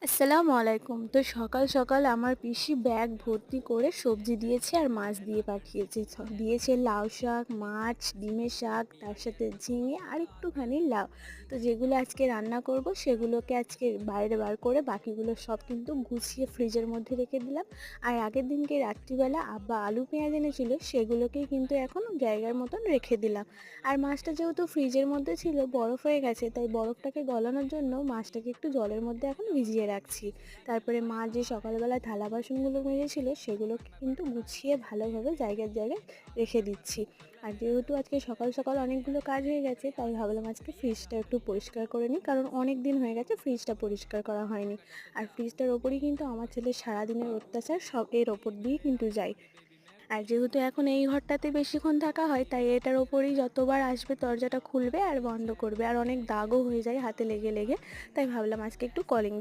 আসসালামু আলাইকুম। তো সকাল সকাল আমার পিসি ব্যাগ ভর্তি করে সবজি দিয়েছে আর মাছ দিয়ে পাঠিয়েছে। দিয়েছে লাউ শাক, মাছ, ডিমের শাক, তার সাথে ঝিঙে আর একটুখানি লাউ। তো যেগুলো আজকে রান্না করব সেগুলোকে আজকে বাইরে বার করে বাকিগুলো সব কিন্তু গুছিয়ে ফ্রিজের মধ্যে রেখে দিলাম। আর আগের দিনকে রাত্রিবেলা আব্বা আলু পেঁয়াজ এনেছিল সেগুলোকেই কিন্তু এখন জায়গার মতন রেখে দিলাম। আর মাছটা যেহেতু ফ্রিজের মধ্যে ছিল বরফ হয়ে গেছে, তাই বরফটাকে গলানোর জন্য মাছটাকে একটু জলের মধ্যে এখন ভিজিয়ে রাখছি। তারপরে মা যে সকালবেলা থালা বাসনগুলো মেজেছিল সেগুলোকে কিন্তু গুছিয়ে ভালোভাবে জায়গায় জায়গায় রেখে দিচ্ছি। আর যেহেতু আজকে সকাল সকাল অনেকগুলো কাজ হয়ে গেছে, তাই ভাবলাম আজকে ফ্রিজটা একটু পরিষ্কার করে নিই, কারণ অনেক দিন হয়ে গেছে ফ্রিজটা পরিষ্কার করা হয়নি। আর ফ্রিজটার ওপরই কিন্তু আমার ছেলের সারাদিনের অত্যাচার সব এর ওপর দিয়ে কিন্তু যায়। আর যেহেতু এখন এই ঘরটাতে বেশিক্ষণ থাকা হয়, তাই এটার ওপরেই যতবার আসবে দরজাটা খুলবে আর বন্ধ করবে, আর অনেক দাগও হয়ে যায় হাতে লেগে লেগে। তাই ভাবলাম আজকে একটু কলিং